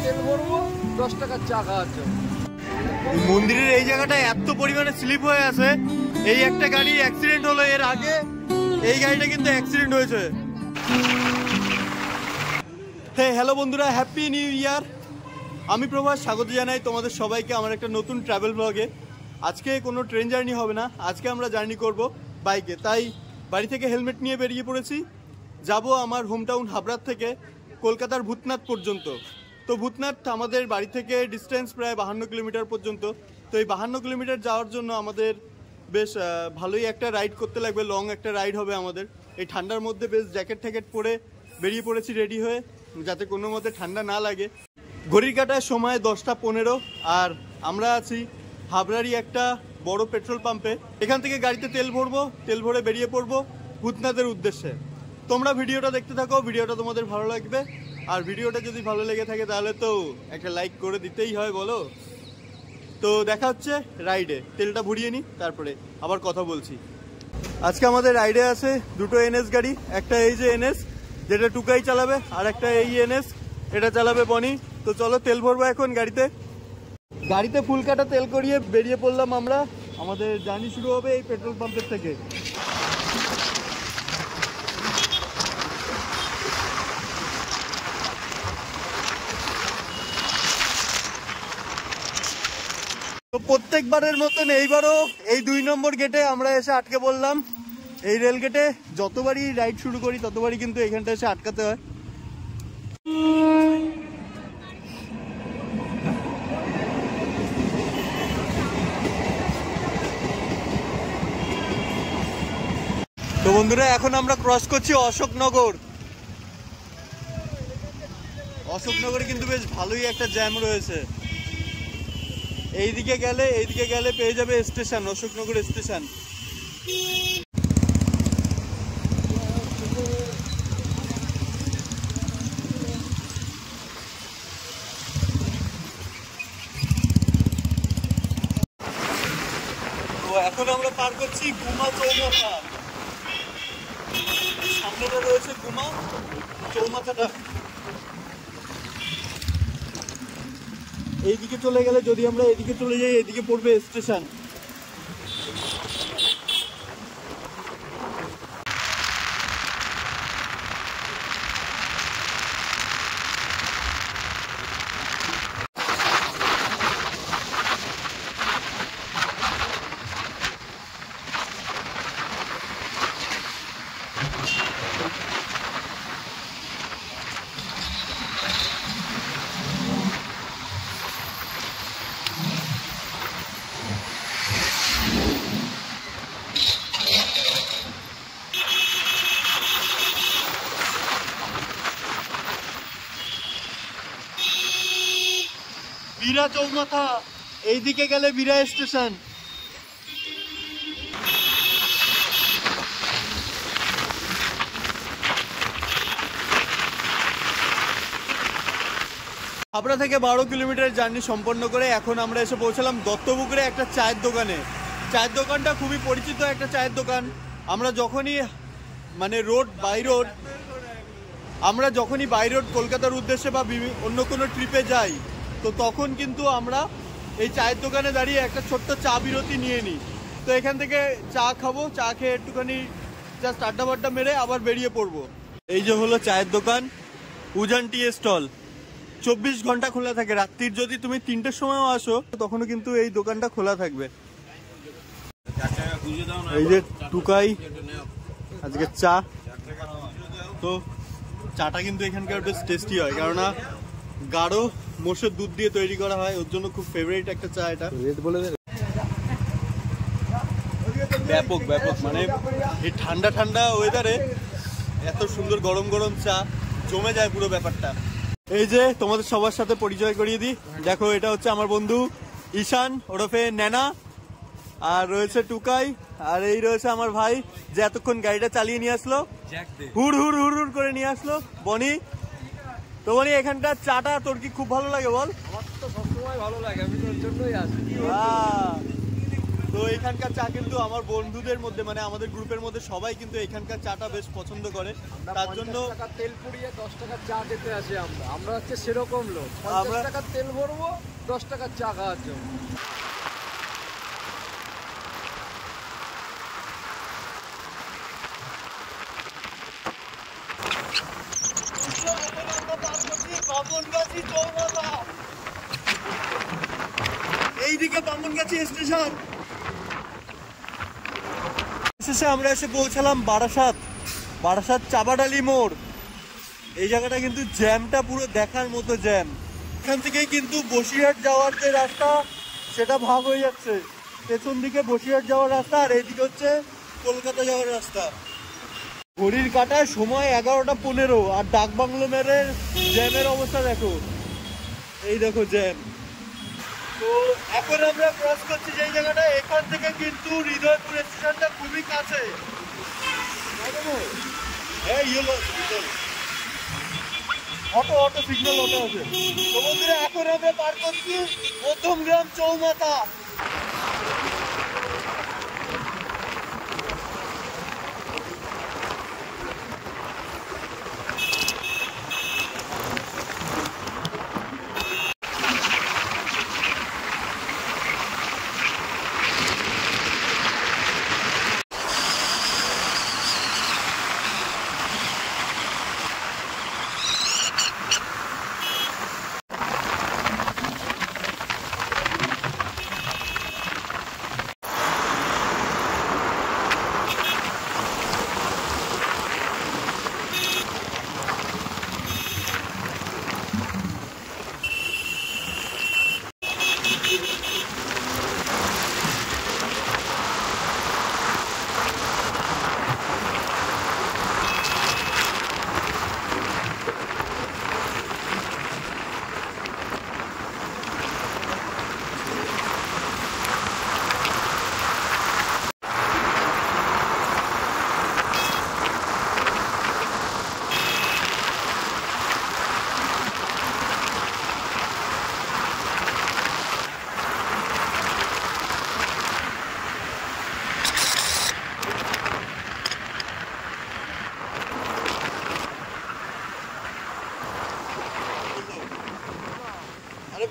তেল ভরবো, 10 টাকার চা খাওয়ার জন্য। মন্দিরের এই জায়গাটা এত পরিমাণে স্লিপ হয়ে আছে, এই একটা গাড়ি অ্যাক্সিডেন্ট হলো, এর আগে এই গাড়িটা কিন্তু অ্যাক্সিডেন্ট হয়েছে। হ্যাঁ, হ্যালো বন্ধুরা, হ্যাপি নিউ ইয়ার। আমি প্রভাস, স্বাগত জানাই তোমাদের সবাইকে আমার একটা নতুন ট্রাভেল ব্লগে। আজকে কোনো ট্রেন জার্নি হবে না, আজকে আমরা জার্নি করব বাইকে। তাই বাড়ি থেকে হেলমেট নিয়ে বেরিয়ে পড়েছি। যাব আমার হোমটাউন হাবড়ার থেকে কলকাতার ভূতনাথ পর্যন্ত। তো ভূতনাথ আমাদের বাড়ি থেকে ডিস্টেন্স প্রায় 52 কিলোমিটার পর্যন্ত। তো এই 52 কিলোমিটার যাওয়ার জন্য আমাদের বেশ ভালোই একটা রাইড করতে লাগবে, লং একটা রাইড হবে আমাদের। এই ঠান্ডার মধ্যে বেশ জ্যাকেট ট্যাকেট পরে বেরিয়ে পড়েছি রেডি হয়ে, যাতে কোনো মতে ঠান্ডা না লাগে। ঘড়ির কাটায় সময় 10টা 15, আর আমরা আছি হাবড়ারই একটা বড় পেট্রোল পাম্পে। এখান থেকে গাড়িতে তেল ভরবো, তেল ভরে বেরিয়ে পড়বো ভূতনাথের উদ্দেশ্যে। তোমরা ভিডিওটা দেখতে থাকো, ভিডিওটা তোমাদের ভালো লাগবে। আর ভিডিওটা যদি ভালো লেগে থাকে তাহলে তো একটা লাইক করে দিতেই হয়, বলো। তো দেখা হচ্ছে রাইডে, তেলটা ভরিয়ে নিই, তারপরে আবার কথা বলছি। আজকে আমাদের রাইডে আছে দুটো এনএস গাড়ি, একটা এই যে এনএস যেটা টুকাই চালাবে, আর একটা এই এনএস এটা চালাবে বনি। তো চলো তেল ভরবো এখন গাড়িতে। গাড়িতে ফুল কাটা তেল করিয়ে বেরিয়ে পড়লাম আমরা। আমাদের জার্নি শুরু হবে এই পেট্রোল পাম্পের থেকে। তো প্রত্যেকবারের মতন এইবারও এই 2 নম্বর গেটে আমরা এসে আটকে পড়লাম। এই রেল গেটে যতবারই রাইড শুরু করি ততবারই কিন্তু এখানটা এসে আটকাতে হয়। তো বন্ধুরা, এখন আমরা ক্রস করছি অশোকনগর। অশোকনগরে কিন্তু বেশ ভালোই একটা জ্যাম রয়েছে। এইদিকে গেলে পেয়ে যাবে স্টেশন, অশোকনগর স্টেশন। তো এখন আমরা পার করছি গুমা চৌমাথা। সামনেটা রয়েছে গুমা চৌমাথাটা। এইদিকে চলে গেলে, যদি আমরা এদিকে চলে যাই, এদিকে পড়বে স্টেশন। বীরা চৌমাথা, এইদিকে গেলে বীরা স্টেশন। হাবড়া থেকে 12 কিলোমিটার জার্নি সম্পন্ন করে এখন আমরা এসে পৌঁছালাম দত্তপুকুরে একটা চায়ের দোকানে। চায়ের দোকানটা খুবই পরিচিত একটা চায়ের দোকান। আমরা যখনই বাই রোড কলকাতার উদ্দেশ্যে বা অন্য কোনো ট্রিপে যাই, তো তখন কিন্তু আমরা এই চায়ের দোকানে দাঁড়িয়ে একটা ছোট্ট চা বিরতি নিয়ে নিই। তো এখান থেকে চা খাবো, চা খেয়ে একটুখানি জাস্ট আড্ডা বাড্ডা মেরে আবার বেরিয়ে পড়বো। এই যে হলো চায়ের দোকান, উজান টি স্টল। 24 ঘন্টা খোলা থাকে। রাত্রির যদি তুমি 3টের সময়ও আসো তখনও কিন্তু এই দোকানটা খোলা থাকবে। এই যে টুকাই আজকে চা। তো চাটা কিন্তু এখানকার বেশ টেস্টি হয়, কেননা গাঢ় মোষের দুধ দিয়ে তৈরি করা হয়, ওর জন্য খুব ফেভারিট একটা চা এটা। ব্যাপক মানে এই ঠান্ডা ঠান্ডা ওয়েদারে এত সুন্দর গরম গরম চা জমে যায় পুরো ব্যাপারটা। এই যে তোমাদের সবার সাথে পরিচয় করিয়ে দিই, দেখো এটা হচ্ছে আমার বন্ধু ঈশান ওরফে ন্যানা, আর রয়েছে টুকাই, আর এই রয়েছে আমার ভাই যে এতক্ষণ গাড়িটা চালিয়ে নিয়ে আসলো, হুড় হুড় হুড় হুড় করে নিয়ে আসলো, বনি। তো বনি, এখানকার চাটা তোর কি খুব ভালো লাগে বল? আমার তো সবসময় ভালো লাগে, আমি তোর জন্যই আসি। তো এখানকার চা কিন্তু আমার বন্ধুদের মধ্যে মানে আমাদের গ্রুপের মধ্যে সবাই কিন্তু এখানকার চাটা বেশ পছন্দ করে। তার জন্য তেল পুড়িয়ে 10 টাকার চা খেতে আসি আমরা হচ্ছে সেরকম লোক। 50 টাকার তেল ভরবো, 10 টাকার চা খাওয়ার জন্য। এইদিকে বামনগাছি স্টেশন শেষে আমরা এসে পৌঁছালাম বারাসাত চাবাডালি মোড়। এই জায়গাটা কিন্তু জ্যামটা পুরো দেখার মতো জ্যাম। এখান থেকেই কিন্তু বসিরহাট যাওয়ার যে রাস্তা সেটা ভাগ হয়ে যাচ্ছে। পেছন দিকে বসিরহাট যাওয়ার রাস্তা আর এইদিকে হচ্ছে কলকাতা যাওয়ার রাস্তা। ঘড়ির কাঁটায় সময় 11:15 আর ডাকবাংলো মেরে জ্যামের অবস্থা দেখো। এই দেখো জ্যাম। তো এখন আমরা ক্রস করছি যেই জায়গাটা, এখান থেকে কিন্তু হৃদয়পুর স্টেশনটা খুবই কাছে। অটো সিগন্যাল অটো আছে। তো বন্ধুরা এখন আমরা পার করছি মধ্যমগ্রাম চৌমাথা।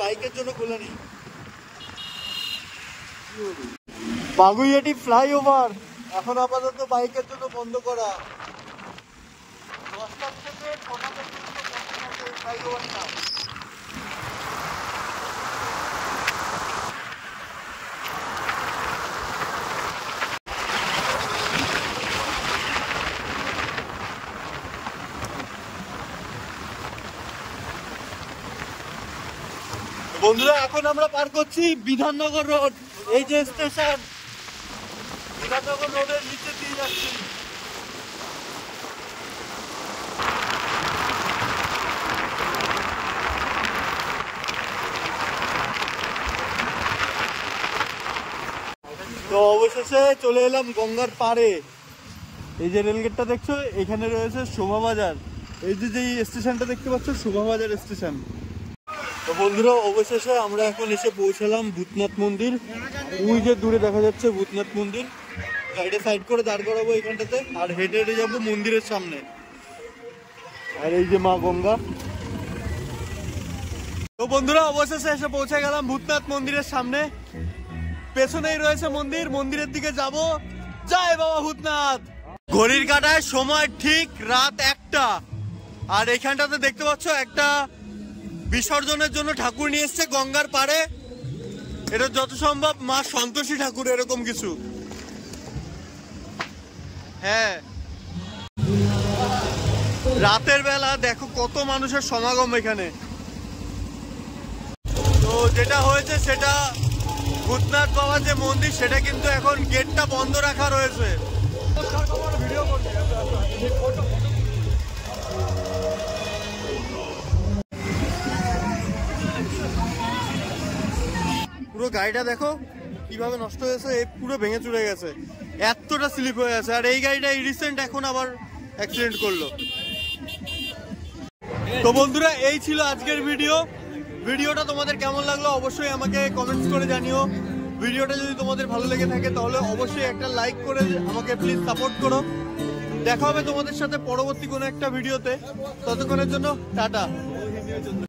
বাইকের জন্য খুলে নি। বাগুইয়াটি ফ্লাইওভার এখন আপাতত বাইকের জন্য বন্ধ করা। 10টা থেকে 6টা পর্যন্ত ফ্লাইওভারটা। বন্ধুরা এখন আমরা পার করছি বিধাননগর রোড। এই যে স্টেশন, বিধাননগর রোডের নিচে দিয়ে যাচ্ছি। তো অবশেষে চলে এলাম গঙ্গার পাড়ে। এই যে রেলগেটটা দেখছো, এখানে রয়েছে শোভাবাজার। এই যে স্টেশনটা দেখতে পাচ্ছ শোভাবাজার স্টেশন। তো বন্ধুরা অবশেষে আমরা এখন এসে পৌঁছালাম ভূতনাথ মন্দির। ওই যে দূরে দেখা যাচ্ছে ভূতনাথ মন্দির। গাড়িটা সাইড করে দাঁড় করাবো এখানটাতে আর হেঁটে হেঁটে যাবো মন্দিরের সামনে। আর এই যে মা গঙ্গা। তো বন্ধুরা অবশেষে এসে পৌঁছে গেলাম ভূতনাথ মন্দিরের সামনে। পেছনেই রয়েছে মন্দির, মন্দিরের দিকে যাব। জয় বাবা ভূতনাথ। ঘড়ির কাঁটায় সময় ঠিক রাত 1টা। আর এখানটাতে দেখতে পাচ্ছ একটা বিসর্জনের জন্য ঠাকুর নিয়ে এসছে গঙ্গার পাড়ে। এটা যত সম্ভব মা সন্তোষী ঠাকুর এরকম কিছু। হ্যাঁ, রাতের বেলা দেখো কত মানুষের সমাগম এখানে। তো যেটা হয়েছে সেটা ভূতনাথ বাবার যে মন্দির সেটা কিন্তু এখন গেটটা বন্ধ রাখা রয়েছে। পুরো গাড়িটা দেখো কিভাবে নষ্ট হয়েছে, পুরো ভেঙে চুরে গেছে, এতটা স্লিপ হয়ে গেছে। আর এই গাড়িটা রিসেন্ট এখন আবার অ্যাক্সিডেন্ট করলো। তো বন্ধুরা এই ছিল আজকের ভিডিওটা তোমাদের কেমন লাগলো অবশ্যই আমাকে কমেন্টস করে জানিও। ভিডিওটা যদি তোমাদের ভালো লেগে থাকে তাহলে অবশ্যই একটা লাইক করে আমাকে প্লিজ সাপোর্ট করো। দেখা হবে তোমাদের সাথে পরবর্তী কোনো একটা ভিডিওতে। ততক্ষণের জন্য টাটা।